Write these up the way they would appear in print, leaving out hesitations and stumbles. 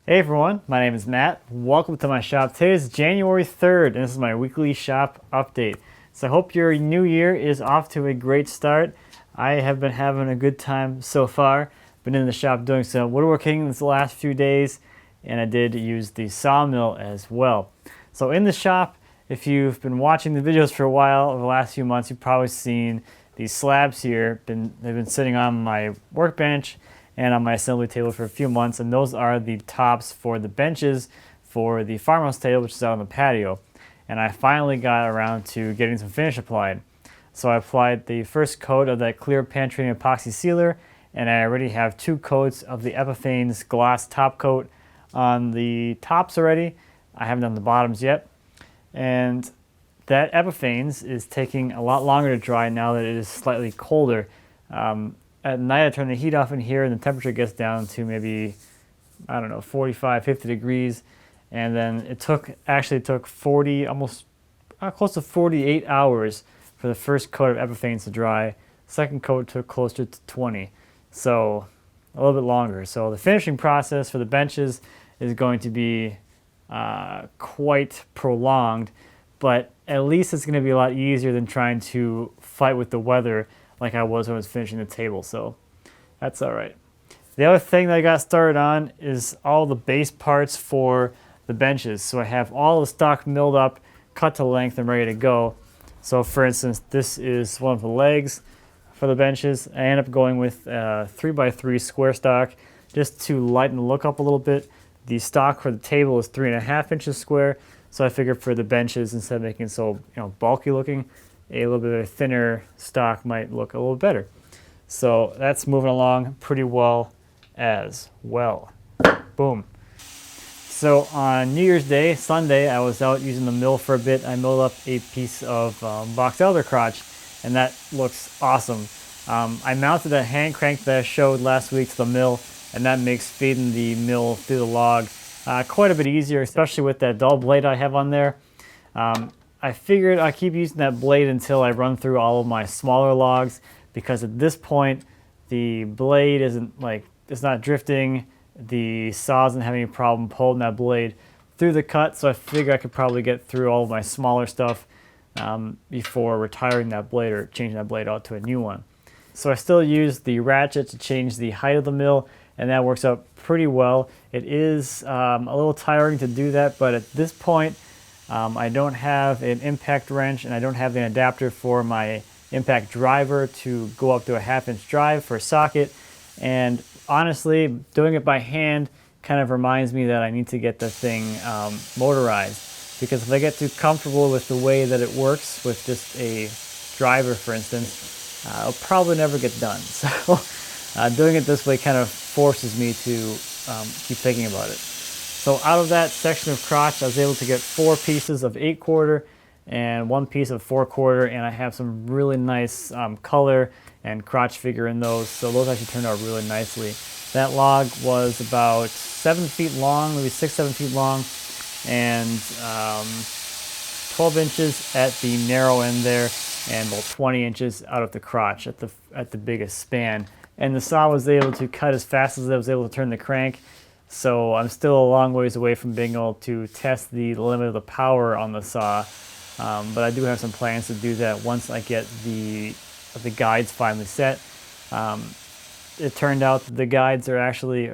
Hey everyone, my name is Matt. Welcome to my shop. Today is January 3rd and this is my weekly shop update. So I hope your new year is off to a great start. I have been having a good time so far. Been in the shop doing some woodworking this last few days, and I did use the sawmill as well. So in the shop, if you've been watching the videos for a while over the last few months, you've probably seen these slabs here. They've been sitting on my workbench and on my assembly table for a few months, and those are the tops for the benches for the farmhouse table, which is out on the patio. And I finally got around to getting some finish applied. So I applied the first coat of that clear pantry epoxy sealer, and I already have 2 coats of the Epiphanes gloss top coat on the tops already. I haven't done the bottoms yet. And that Epiphanes is taking a lot longer to dry now that it is slightly colder. At night I turn the heat off in here and the temperature gets down to maybe, I don't know, 45, 50 degrees. And then it actually took 40, almost close to 48 hours for the first coat of Epiphanes to dry. Second coat took closer to 20, so a little bit longer. So the finishing process for the benches is going to be quite prolonged, but at least it's going to be a lot easier than trying to fight with the weather like I was when I was finishing the table, so that's all right. The other thing that I got started on is all the base parts for the benches. So I have all the stock milled up, cut to length, and ready to go. So for instance, this is one of the legs for the benches. I end up going with 3x3 square stock just to lighten the look up a little bit. The stock for the table is 3.5 inches square, so I figured for the benches, instead of making it so bulky looking, a little bit of a thinner stock might look a little better. So that's moving along pretty well as well. Boom. So on New Year's Day, Sunday, I was out using the mill for a bit. I milled up a piece of box elder crotch, and that looks awesome. I mounted a hand crank that I showed last week to the mill, and that makes feeding the mill through the log quite a bit easier, especially with that dull blade I have on there. I figured I'd keep using that blade until I run through all of my smaller logs, because at this point the blade it's not drifting. The saw doesn't have any problem pulling that blade through the cut, so I figure I could probably get through all of my smaller stuff before retiring that blade or changing that blade out to a new one. So I still use the ratchet to change the height of the mill, and that works out pretty well. It is a little tiring to do that, but at this point I don't have an impact wrench, and I don't have the adapter for my impact driver to go up to a 1/2 inch drive for a socket. And honestly, doing it by hand kind of reminds me that I need to get the thing motorized, because if I get too comfortable with the way that it works with just a driver, for instance, I'll probably never get done. So doing it this way kind of forces me to keep thinking about it. So out of that section of crotch, I was able to get 4 pieces of 8/4 and 1 piece of 4/4, and I have some really nice color and crotch figure in those, so those actually turned out really nicely. That log was about 7 feet long, maybe 6-7 feet long, and 12 inches at the narrow end there, and about 20 inches out of the crotch at the biggest span. And the saw was able to cut as fast as I was able to turn the crank. So I'm still a long ways away from being able to test the limit of the power on the saw, but I do have some plans to do that once I get the guides finally set. It turned out that the guides or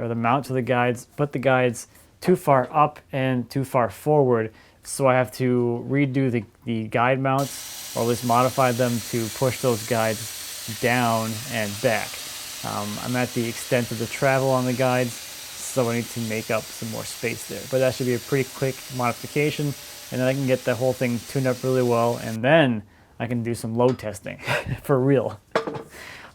the mount to the guides, put the guides too far up and too far forward, so I have to redo the guide mounts, or at least modify them to push those guides down and back. I'm at the extent of the travel on the guides, so I need to make up some more space there. But that should be a pretty quick modification, and then I can get the whole thing tuned up really well, and then I can do some load testing for real.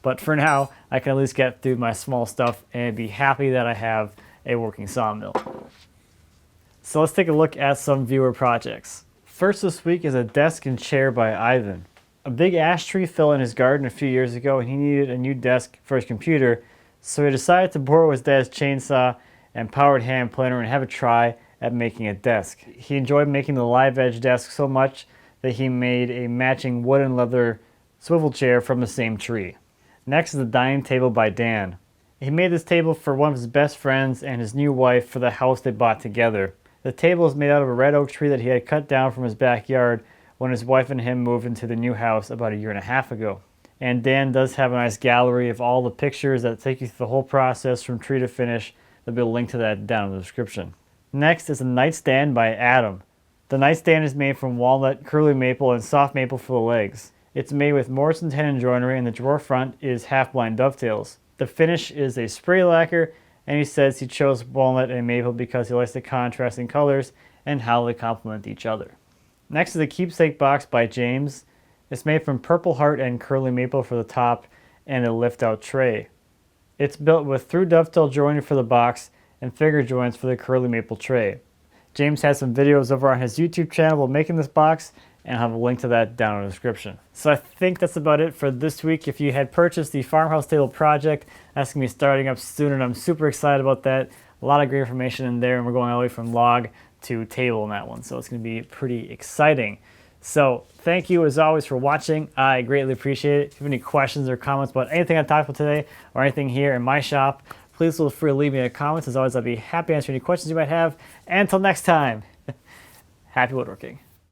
But for now, I can at least get through my small stuff and be happy that I have a working sawmill. So let's take a look at some viewer projects. First this week is a desk and chair by Ivan. A big ash tree fell in his garden a few years ago, and he needed a new desk for his computer, so he decided to borrow his dad's chainsaw and powered hand planer and have a try at making a desk. He enjoyed making the live edge desk so much that he made a matching wood and leather swivel chair from the same tree. Next is the dining table by Dan. He made this table for one of his best friends and his new wife for the house they bought together. The table is made out of a red oak tree that he had cut down from his backyard when his wife and him moved into the new house about 1.5 years ago. And Dan does have a nice gallery of all the pictures that take you through the whole process from tree to finish. There'll be a link to that down in the description. Next is a nightstand by Adam. The nightstand is made from walnut, curly maple, and soft maple for the legs. It's made with Morrison tenon joinery, and the drawer front is half-blind dovetails. The finish is a spray lacquer, and he says he chose walnut and maple because he likes the contrasting colors and how they complement each other. Next is the Keepsake Box by James. It's made from purple heart and curly maple for the top and a lift-out tray. It's built with through dovetail joinery for the box and figure joints for the curly maple tray. James has some videos over on his YouTube channel of making this box, and I'll have a link to that down in the description. So I think that's about it for this week. If you had purchased the farmhouse table project, that's going to be starting up soon, and I'm super excited about that. A lot of great information in there, and we're going all the way from log to table in that one, so it's going to be pretty exciting. So thank you as always for watching. I greatly appreciate it. If you have any questions or comments about anything I talked about today or anything here in my shop, please feel free to leave me a comment. As always, I'll be happy to answer any questions you might have. And until next time, happy woodworking.